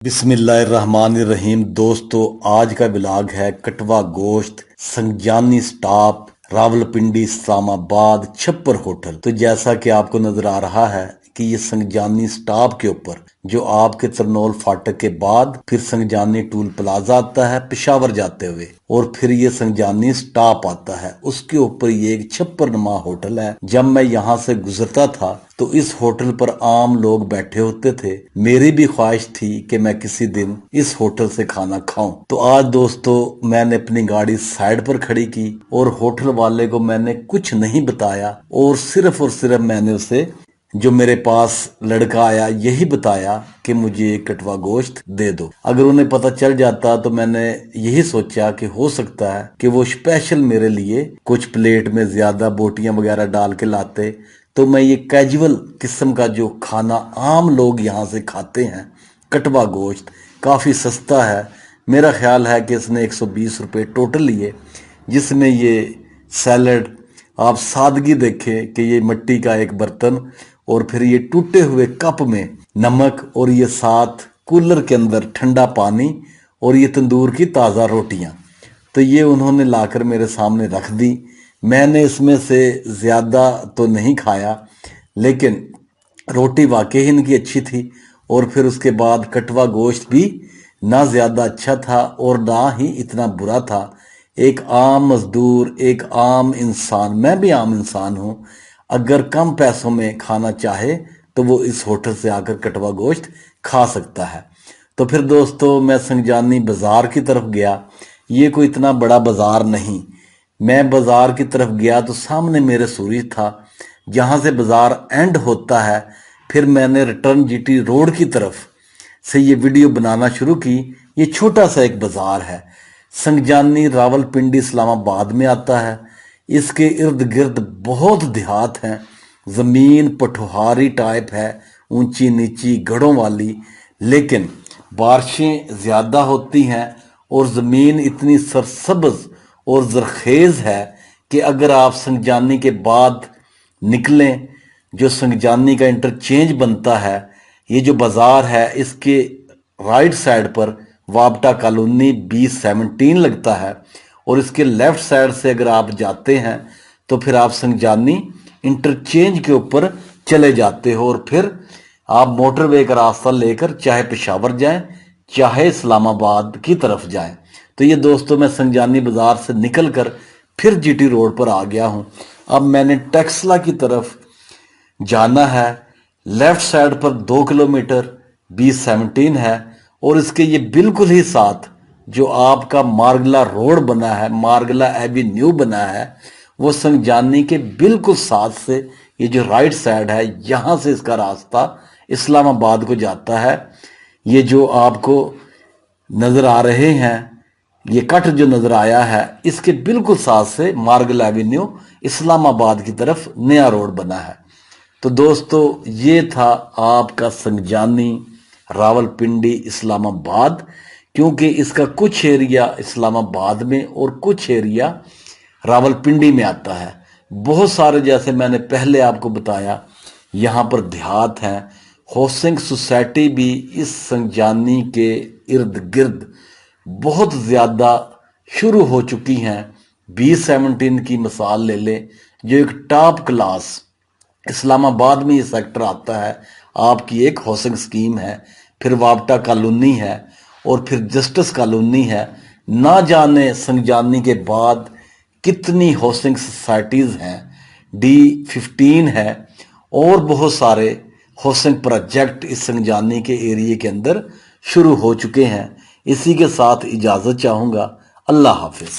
बिस्मिल्लाहिर्रहमानिर्रहीम। दोस्तों, आज का व्लॉग है कटवा गोश्त संजानी स्टॉप रावलपिंडी इस्लामाबाद छप्पर होटल। तो जैसा कि आपको नजर आ रहा है कि ये संजानी स्टॉप के ऊपर जो आपके तरनोल फाटक के बाद फिर संजानी टूल प्लाजा आता है पेशावर जाते हुए, और फिर ये संजानी स्टॉप आता है। उसके ऊपर ये एक छप्पर नुमा होटल है। जब मैं यहाँ से गुजरता था तो इस होटल पर आम लोग बैठे होते थे। मेरी भी ख्वाहिश थी कि मैं किसी दिन इस होटल से खाना खाऊं। तो आज दोस्तों मैंने अपनी गाड़ी साइड पर खड़ी की और होटल वाले को मैंने कुछ नहीं बताया, और सिर्फ मैंने उसे, जो मेरे पास लड़का आया, यही बताया कि मुझे कटवा गोश्त दे दो। अगर उन्हें पता चल जाता तो मैंने यही सोचा कि हो सकता है कि वो स्पेशल मेरे लिए कुछ प्लेट में ज्यादा बोटियां वगैरह डाल के लाते। तो मैं ये कैजुअल किस्म का जो खाना आम लोग यहाँ से खाते हैं, कटवा गोश्त काफ़ी सस्ता है। मेरा ख्याल है कि इसने 120 रुपये टोटल लिए, जिसमें ये सैलड, आप सादगी देखें कि ये मिट्टी का एक बर्तन, और फिर ये टूटे हुए कप में नमक, और ये साथ कूलर के अंदर ठंडा पानी, और ये तंदूर की ताज़ा रोटियां। तो ये उन्होंने लाकर मेरे सामने रख दी। मैंने इसमें से ज़्यादा तो नहीं खाया, लेकिन रोटी वाकई ही इनकी अच्छी थी। और फिर उसके बाद कटवा गोश्त भी ना ज़्यादा अच्छा था और ना ही इतना बुरा था। एक आम मजदूर, एक आम इंसान, मैं भी आम इंसान हूँ, अगर कम पैसों में खाना चाहे तो वो इस होटल से आकर कटवा गोश्त खा सकता है। तो फिर दोस्तों मैं संजानी बाज़ार की तरफ गया। ये कोई इतना बड़ा बाज़ार नहीं। मैं बाज़ार की तरफ गया तो सामने मेरे सूरज था, जहाँ से बाज़ार एंड होता है। फिर मैंने रिटर्न जीटी रोड की तरफ से ये वीडियो बनाना शुरू की। ये छोटा सा एक बाज़ार है, संजानी रावलपिंडी इस्लामाबाद में आता है। इसके इर्द गिर्द बहुत देहात हैं। ज़मीन पठोहारी टाइप है, ऊंची नीची गढ़ों वाली, लेकिन बारिशें ज़्यादा होती हैं और ज़मीन इतनी सरसब्ज और जरखेज है कि अगर आप संजानी के बाद निकलें, जो संजानी का इंटरचेंज बनता है, ये जो बाज़ार है, इसके राइट साइड पर वापटा कॉलोनी B17 लगता है, और इसके लेफ्ट साइड से अगर आप जाते हैं तो फिर आप संजानी इंटरचेंज के ऊपर चले जाते हो, और फिर आप मोटरवे का रास्ता लेकर चाहे पेशावर जाएं चाहे इस्लामाबाद की तरफ जाएं। तो ये दोस्तों मैं संजानी बाज़ार से निकलकर फिर जीटी रोड पर आ गया हूँ। अब मैंने टेक्सला की तरफ जाना है। लेफ्ट साइड पर 2 किलोमीटर B17 है, और इसके ये बिल्कुल ही साथ जो आपका मार्गला रोड बना है, मार्गला एवेन्यू बना है, वो संजानी के बिल्कुल साथ से ये जो राइट साइड है, यहाँ से इसका रास्ता इस्लामाबाद को जाता है। ये जो आपको नज़र आ रहे हैं, ये कट जो नज़र आया है, इसके बिल्कुल साथ से मार्गल एवेन्यू इस्लामाबाद की तरफ नया रोड बना है। तो दोस्तों ये था आपका संजानी रावलपिंडी इस्लामाबाद, क्योंकि इसका कुछ एरिया इस्लामाबाद में और कुछ एरिया रावलपिंडी में आता है। बहुत सारे, जैसे मैंने पहले आपको बताया, यहाँ पर देहात हैं। हाउसिंग सोसाइटी भी इस संजानी के इर्द गिर्द बहुत ज़्यादा शुरू हो चुकी हैं। B17 की मिसाल ले लें, जो एक टॉप क्लास इस्लामाबाद में ये सेक्टर आता है, आपकी एक हाउसिंग स्कीम है। फिर वापटा कॉलोनी है, और फिर जस्टिस कॉलोनी है। ना जाने संजानी के बाद कितनी हाउसिंग सोसाइटीज़ हैं। D15 है, और बहुत सारे हाउसिंग प्रोजेक्ट इस संजानी के एरिए के अंदर शुरू हो चुके हैं। इसी के साथ इजाज़त चाहूँगा। अल्लाह हाफिज़।